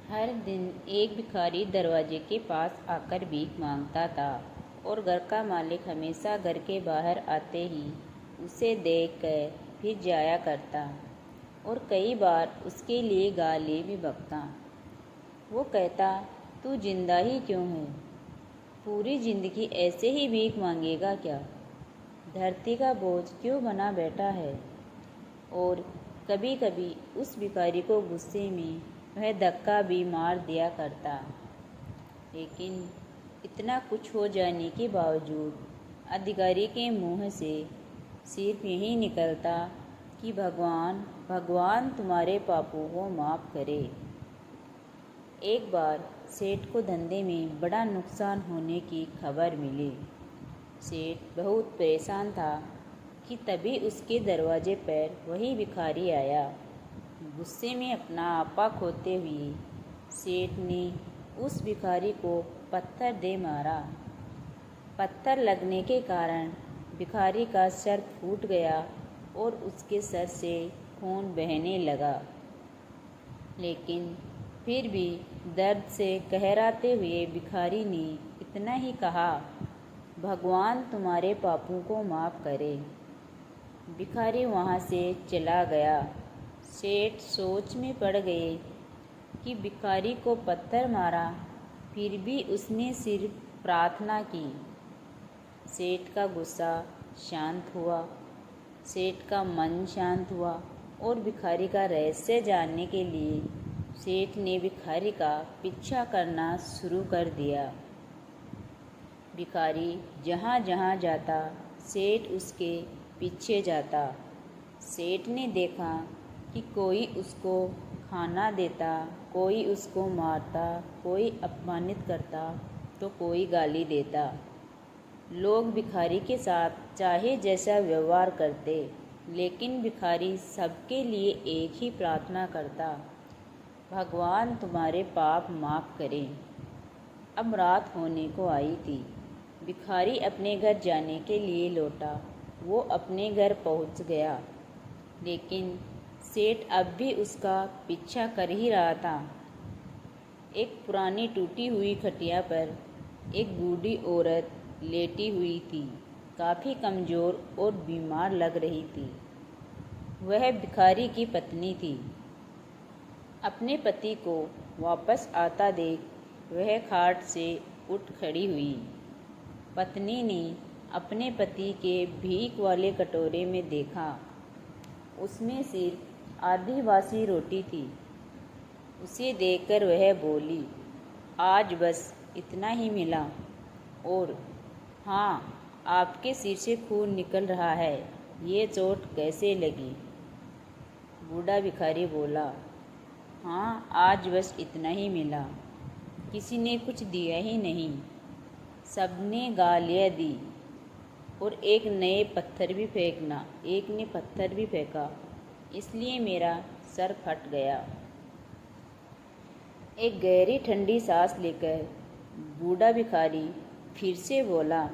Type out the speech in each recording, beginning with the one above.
हर दिन एक भिखारी दरवाजे के पास आकर भीख मांगता था और घर का मालिक हमेशा घर के बाहर आते ही उसे देखकर फिर जाया करता और कई बार उसके लिए गाली भी बकता। वो कहता, तू जिंदा ही क्यों है? पूरी जिंदगी ऐसे ही भीख मांगेगा क्या? धरती का बोझ क्यों बना बैठा है? और कभी कभी उस भिखारी को गुस्से में वह धक्का भी मार दिया करता। लेकिन इतना कुछ हो जाने के बावजूद अधिकारी के मुंह से सिर्फ यही निकलता कि भगवान भगवान तुम्हारे पापों को माफ़ करे। एक बार सेठ को धंधे में बड़ा नुकसान होने की खबर मिली। सेठ बहुत परेशान था कि तभी उसके दरवाजे पर वही भिखारी आया। गुस्से में अपना आपा खोते हुए सेठ ने उस भिखारी को पत्थर दे मारा। पत्थर लगने के कारण भिखारी का सर फूट गया और उसके सर से खून बहने लगा। लेकिन फिर भी दर्द से कहराते हुए भिखारी ने इतना ही कहा, भगवान तुम्हारे पापों को माफ़ करे। भिखारी वहाँ से चला गया। सेठ सोच में पड़ गए कि भिखारी को पत्थर मारा, फिर भी उसने सिर्फ प्रार्थना की। सेठ का गुस्सा शांत हुआ, सेठ का मन शांत हुआ और भिखारी का रहस्य जानने के लिए सेठ ने भिखारी का पीछा करना शुरू कर दिया। भिखारी जहाँ जहाँ जाता सेठ उसके पीछे जाता। सेठ ने देखा कि कोई उसको खाना देता, कोई उसको मारता, कोई अपमानित करता तो कोई गाली देता। लोग भिखारी के साथ चाहे जैसा व्यवहार करते, लेकिन भिखारी सबके लिए एक ही प्रार्थना करता, भगवान तुम्हारे पाप माफ़ करें। अब रात होने को आई थी। भिखारी अपने घर जाने के लिए लौटा। वो अपने घर पहुंच गया, लेकिन सेठ अब भी उसका पीछा कर ही रहा था। एक पुरानी टूटी हुई खटिया पर एक बूढ़ी औरत लेटी हुई थी, काफ़ी कमज़ोर और बीमार लग रही थी। वह भिखारी की पत्नी थी। अपने पति को वापस आता देख वह खाट से उठ खड़ी हुई। पत्नी ने अपने पति के भीख वाले कटोरे में देखा। उसमें सिर्फ आधी बासी रोटी थी। उसे देखकर वह बोली, आज बस इतना ही मिला, और हाँ, आपके सिर से खून निकल रहा है, ये चोट कैसे लगी? बूढ़ा भिखारी बोला, हाँ, आज बस इतना ही मिला, किसी ने कुछ दिया ही नहीं, सबने गालियाँ दी और एक ने पत्थर भी फेंका, इसलिए मेरा सर फट गया। एक गहरी ठंडी सांस लेकर बूढ़ा भिखारी फिर से बोला,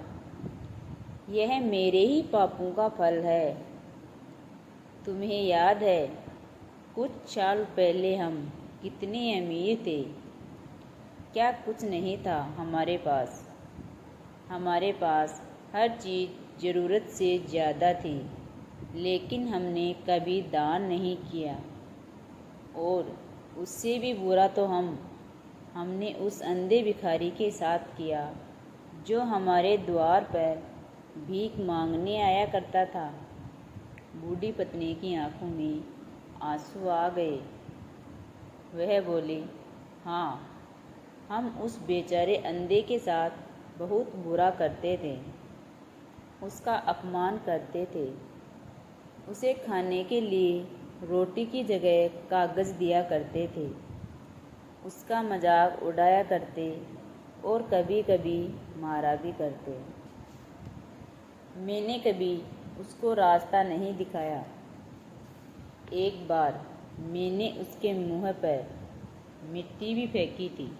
यह मेरे ही पापों का फल है। तुम्हें याद है, कुछ साल पहले हम कितने अमीर थे? क्या कुछ नहीं था हमारे पास? हमारे पास हर चीज़ ज़रूरत से ज़्यादा थी, लेकिन हमने कभी दान नहीं किया। और उससे भी बुरा तो हमने उस अंधे भिखारी के साथ किया जो हमारे द्वार पर भीख मांगने आया करता था। बूढ़ी पत्नी की आंखों में आंसू आ गए। वह बोली, हाँ, हम उस बेचारे अंधे के साथ बहुत बुरा करते थे, उसका अपमान करते थे, उसे खाने के लिए रोटी की जगह कागज़ दिया करते थे, उसका मजाक उड़ाया करते और कभी कभी मारा भी करते। मैंने कभी उसको रास्ता नहीं दिखाया। एक बार मैंने उसके मुंह पर मिट्टी भी फेंकी थी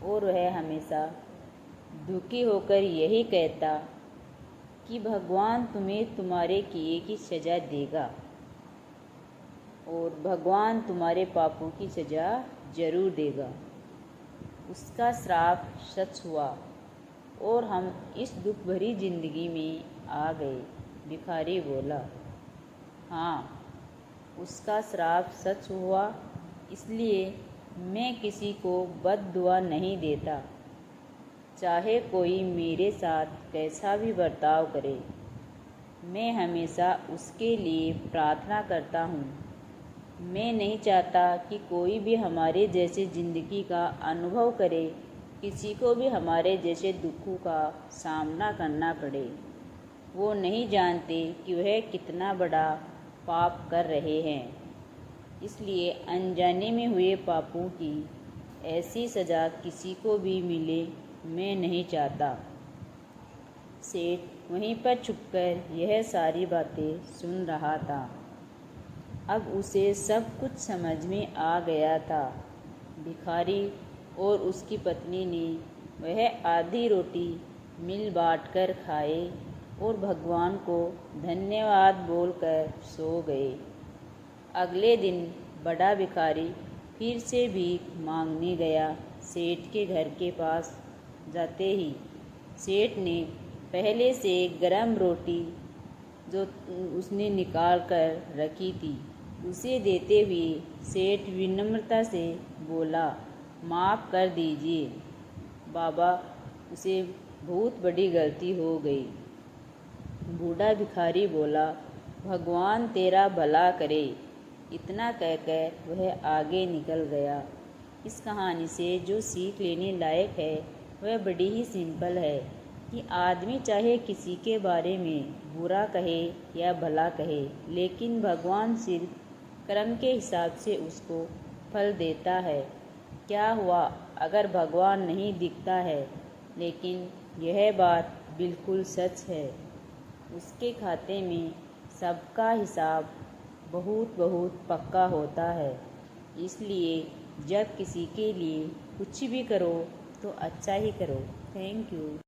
और वह हमेशा दुखी होकर यही कहता कि भगवान तुम्हें तुम्हारे किए की सज़ा देगा और भगवान तुम्हारे पापों की सज़ा जरूर देगा। उसका श्राप सच हुआ और हम इस दुख भरी जिंदगी में आ गए। भिखारी बोला, हाँ, उसका श्राप सच हुआ, इसलिए मैं किसी को बद्दुआ नहीं देता, चाहे कोई मेरे साथ कैसा भी बर्ताव करे। मैं हमेशा उसके लिए प्रार्थना करता हूँ। मैं नहीं चाहता कि कोई भी हमारे जैसे ज़िंदगी का अनुभव करे, किसी को भी हमारे जैसे दुखों का सामना करना पड़े। वो नहीं जानते कि वह कितना बड़ा पाप कर रहे हैं, इसलिए अनजाने में हुए पापों की ऐसी सज़ा किसी को भी मिले मैं नहीं चाहता। सेठ वहीं पर छुपकर यह सारी बातें सुन रहा था। अब उसे सब कुछ समझ में आ गया था। भिखारी और उसकी पत्नी ने वह आधी रोटी मिल बाँट कर खाए और भगवान को धन्यवाद बोलकर सो गए। अगले दिन बड़ा भिखारी फिर से भीख मांगने गया। सेठ के घर के पास जाते ही सेठ ने पहले से गरम रोटी जो उसने निकाल कर रखी थी उसे देते हुए सेठ विनम्रता से बोला, माफ़ कर दीजिए बाबा, उसे बहुत बड़ी गलती हो गई। बूढ़ा भिखारी बोला, भगवान तेरा भला करे। इतना कहकर वह आगे निकल गया। इस कहानी से जो सीख लेने लायक है वह बड़ी ही सिंपल है कि आदमी चाहे किसी के बारे में बुरा कहे या भला कहे, लेकिन भगवान सिर्फ कर्म के हिसाब से उसको फल देता है। क्या हुआ अगर भगवान नहीं दिखता है, लेकिन यह बात बिल्कुल सच है, उसके खाते में सबका हिसाब बहुत बहुत पक्का होता है। इसलिए जब किसी के लिए कुछ भी करो तो अच्छा ही करो। Thank you.